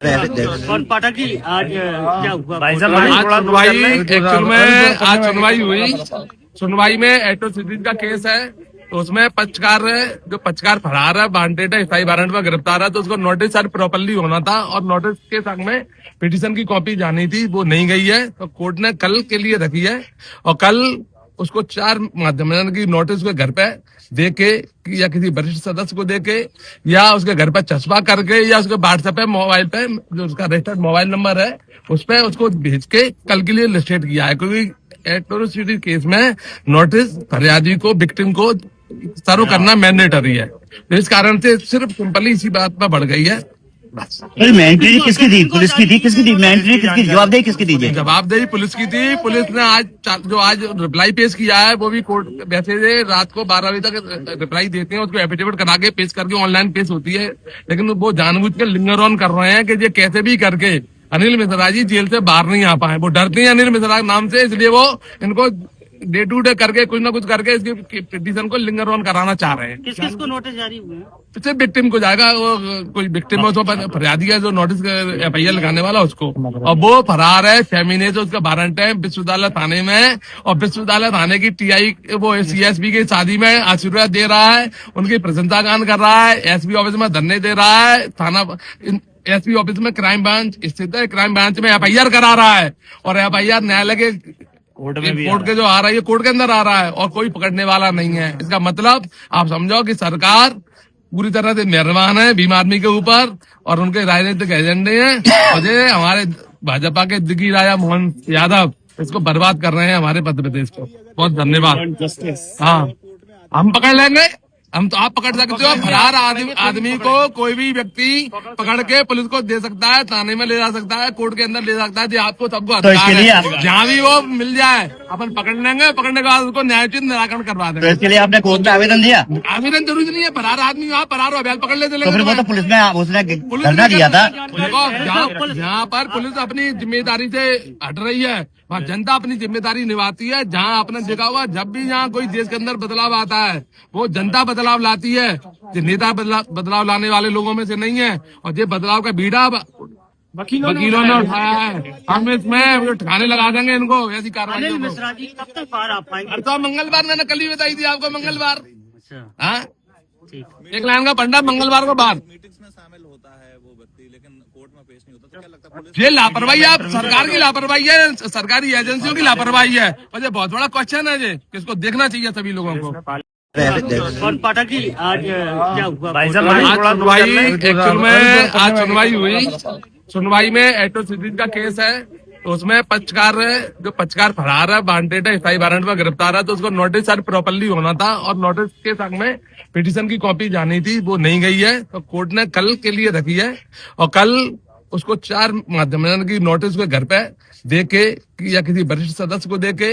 और पाठक जी आज क्या हुआ? भाई साहब आज सुनवाई एक्चुअल में आज सुनवाई हुई। सुनवाई में एट्रोसिटीज का केस है, तो उसमें पक्षकार फरार है, वांटेड है, स्थायी वारंट में गिरफ्तार है, तो उसको नोटिस सर प्रॉपरली होना था और नोटिस के संग में पिटीशन की कॉपी जानी थी, वो नहीं गई है, तो कोर्ट ने कल के लिए रखी है और कल उसको 4 माध्यम की नोटिस के घर पे दे के या किसी वरिष्ठ सदस्य को दे के या उसके घर पे चस्पा करके या उसके व्हाट्सएप पे मोबाइल पे जो उसका रजिस्टर्ड मोबाइल नंबर है उस पे उसको भेज के कल के लिए लिस्टेड किया है, क्योंकि एट्रोसिटी केस में नोटिस फरियादी को विक्टिम को सर्व करना मैंडेटरी है, तो इस कारण से सिर्फ सिंपली इसी बात पर बढ़ गई है। मैंडेटरी किसकी थी? पुलिस की थी? किसकी थी? मैंडेटरी किसकी? जवाबदेही किसकी दीजिए? जवाबदेही पुलिस की थी। पुलिस ने आज रिप्लाई पेश किया है, वो भी कोर्ट वैसे रात को 12 बजे तक रिप्लाई देते हैं, उसको एफिडेविट करा के पेश करके ऑनलाइन पेश होती है, लेकिन वो जानबूझ के लिंगर ऑन कर रहे हैं कि ये कैसे भी करके अनिल मिश्रा जी जेल से बाहर नहीं आ पाए। वो डरते हैं अनिल मिश्रा के नाम से, इसलिए वो इनको डे टू डे करके कुछ ना कुछ करके इसकी पिटीशन को लिंगर ऑन कराना चाह रहे हैं। किस किस को नोटिस जारी हुए हैं? सिर्फ विक्टिम को जाएगा, वो कोई विक्टिम है उसको फरियादी है जो नोटिस FIR लगाने वाला उसको, और वो फरार है। 6 महीने से उसका वारंट है विश्वविद्यालय थाने में, और विश्वविद्यालय थाने की TI वो CSP की शादी में आशीर्वाद दे रहा है, उनकी प्रशंसा गान कर रहा है, SB ऑफिस में धरने दे रहा है, थाना SB ऑफिस में क्राइम ब्रांच स्थित है, क्राइम ब्रांच में FIR करा रहा है, और FIR न्यायालय के कोर्ट के जो आ रहा है, ये कोर्ट के अंदर आ रहा है और कोई पकड़ने वाला नहीं है। इसका मतलब आप समझो कि सरकार पूरी तरह से मेहरबान है भीम आदमी के ऊपर और उनके राजनीतिक एजेंडे हैं, और ये हमारे भाजपा के दिग्गी राजा मोहन यादव इसको बर्बाद कर रहे हैं हमारे मध्य प्रदेश को। बहुत धन्यवाद। हाँ, हम पकड़ लेंगे, हम तो आप पकड़ सकते हो। फरार आदमी को कोई भी व्यक्ति पकड़ के पुलिस को दे सकता है, थाने में ले जा सकता है, कोर्ट के अंदर ले सकता है, आपको सबको अधिकार है। जहाँ भी वो मिल जाए अपन पकड़ लेंगे, पकड़ने के बाद उसको न्यायोचित निराकरण करवा देंगे। तो इसके लिए आपने कोर्ट में आवेदन दिया? आवेदन जरूरी नहीं है, फरार आदमी वहाँ फरार हो पकड़ लेते। तो फिर वो तो पुलिस में उसने धरना दिया था। जहाँ पर पुलिस अपनी जिम्मेदारी से हट रही है वहाँ जनता अपनी जिम्मेदारी निभाती है। जहाँ आपने देखा हुआ जब भी यहाँ कोई देश के अंदर बदलाव आता है वो जनता बदलाव लाती है, ये नेता बदलाव लाने वाले लोगों में से नहीं है, और ये बदलाव का बीड़ा वकीलों ने उठाया है। हम इसमें ठिकाने लगा देंगे इनको, ऐसी कार्रवाई। अनिल मिश्रा जी कब तक बाहर आ पाएंगे? तो मंगलवार मैंने कल ही बताई थी आपको, मंगलवार। अच्छा, हाँ, एक लाइन का पंडा मंगलवार को बाहर ये लापरवाही है, सरकार की लापरवाही है, सरकारी एजेंसियों की लापरवाही है, और ये बहुत बड़ा क्वेश्चन है ये, किसको देखना चाहिए सभी लोगों को। और पाठक जी आज क्या हुआ? भाई साहब आज सुनवाई एक्चुअल में आज सुनवाई हुई। सुनवाई में एट्रोसिटीज का केस है, तो उसमें पक्षकार फरार है, वांटेड है, स्थायी वारंट में गिरफ्तार है, तो उसको नोटिस सर प्रॉपरली होना था और नोटिस के संग में पिटीशन की कॉपी जानी थी, वो नहीं गई है, तो कोर्ट ने कल के लिए रखी है और कल उसको 4 माध्यम की नोटिस के घर पे दे के या किसी वरिष्ठ सदस्य को दे के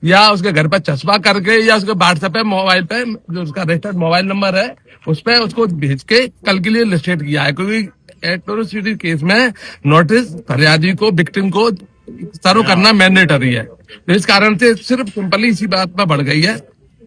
या उसके घर पे चस्पा करके या उसके व्हाट्सएप पे मोबाइल पे जो उसका रजिस्टर्ड मोबाइल नंबर है उस पे उसको भेज के कल के लिए लिस्टेड किया है, क्योंकि एट्रोसिटी केस में नोटिस फरियादी को विक्टिम को सर्व करना मैंडेटरी है, तो इस कारण से सिर्फ सिंपली इसी बात पर बढ़ गई है।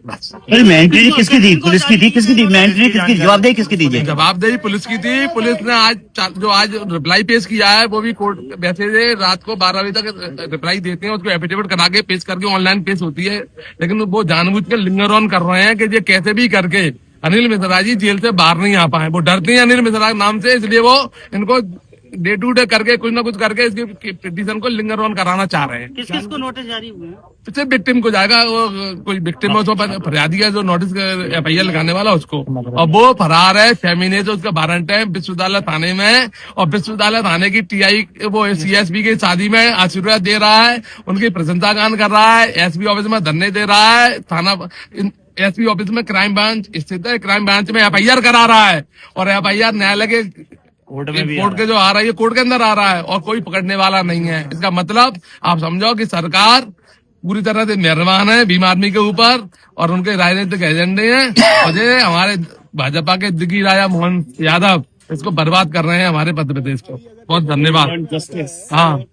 मैंडेटरी किसकी थी? पुलिस की थी? किसकी थी? मैंडेटरी किसकी? जवाबदेही किसकी दीजिए? जवाबदेही पुलिस की थी। पुलिस ने आज रिप्लाई पेश किया है, वो भी कोर्ट वैसे रात को 12 बजे तक रिप्लाई देते हैं, उसको एफिडेविट करा के पेश करके ऑनलाइन पेश होती है, लेकिन वो जानबूझ के लिंगर ऑन कर रहे हैं कि ये कैसे भी करके अनिल मिश्रा जी जेल से बाहर नहीं आ पाए। वो डरते हैं अनिल मिश्रा के नाम से, इसलिए वो इनको डे टू डे करके कुछ ना कुछ करके इसकी पिटीशन को लिंगर ऑन कराना चाह रहे हैं। किस किस को नोटिस जारी हुए हैं? सिर्फ विक्टिम को जाएगा, वो कोई विक्टिम है उसको फरियादी है जो नोटिस FIR लगाने वाला उसको, और वो फरार है। 6 महीने से उसका वारंट है विश्वविद्यालय थाने में, और विश्वविद्यालय थाने की TI वो CSP की शादी में आशीर्वाद दे रहा है, उनकी प्रशंसा गान कर रहा है, SB ऑफिस में धरने दे रहा है, थाना SB ऑफिस में क्राइम ब्रांच स्थित है, क्राइम ब्रांच में FIR करा रहा है, और FIR न्यायालय के कोर्ट के जो आ रहा है, ये कोर्ट के अंदर आ रहा है और कोई पकड़ने वाला नहीं है। इसका मतलब आप समझो कि सरकार पूरी तरह से मेहरबान है भीम आदमी के ऊपर और उनके राजनीतिक एजेंडे हैं, और ये हमारे भाजपा के दिग्गी राजा मोहन यादव इसको बर्बाद कर रहे हैं हमारे मध्य प्रदेश को। बहुत धन्यवाद। हाँ,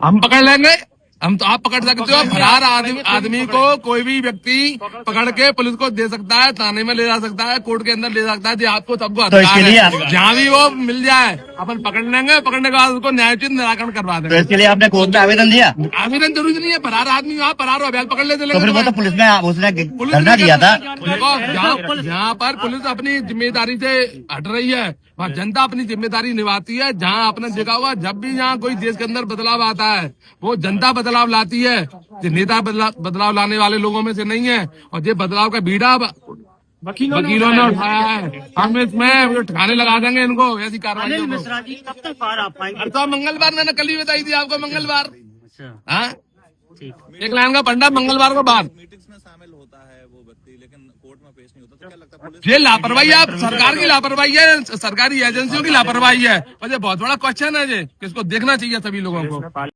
हम पकड़ लेंगे, हम तो आप पकड़ सकते हो, फरार आदमी को कोई भी व्यक्ति पकड़ के पुलिस को दे सकता है, थाने में ले जा सकता है, कोर्ट के अंदर ले जा सकता है, जो आपको सबको तो इसके अधिकार लिए है। जहाँ भी वो मिल जाए अपन पकड़ लेंगे, पकड़ने के बाद उसको न्यायोचित निराकरण करवा तो देंगे। इसके लिए आपने कोर्ट में आवेदन दिया? आवेदन जरूरी नहीं है, फरार आदमी वहाँ फरार हो, पकड़ ले तो फिर वो तो पुलिस में उसने धरना दिया था। देखो जहाँ पर पुलिस अपनी जिम्मेदारी से हट रही है, वहाँ जनता अपनी जिम्मेदारी निभाती है। जहाँ आपने देखा होगा, जब भी यहाँ कोई देश के अंदर बदलाव आता है, वो जनता बदलाव लाती है, ये नेता बदलाव लाने वाले लोगों में से नहीं है। और ये बदलाव का बीड़ा वकीलों ने उठाया है। हम इसमें ठिकाने लगा देंगे इनको, ऐसी कार्रवाई। अनिल मिश्रा जी कब तक बाहर आ पाएंगे? अरे तो मंगलवार मैंने कल ही बताई थी आपको, मंगलवार। अच्छा हाँ, ठीक। एक लाइन का पंडा मंगलवार को बाद। मीटिंग्स में शामिल होता है वो व्यक्ति, लेकिन कोर्ट में पेश नहीं होता, तो क्या लगता है पुलिस ये लापरवाही है, सरकार की लापरवाही है, सरकारी एजेंसियों की लापरवाही है। और ये बहुत बड़ा क्वेश्चन है, ये किसको देखना चाहिए सभी लोगों को।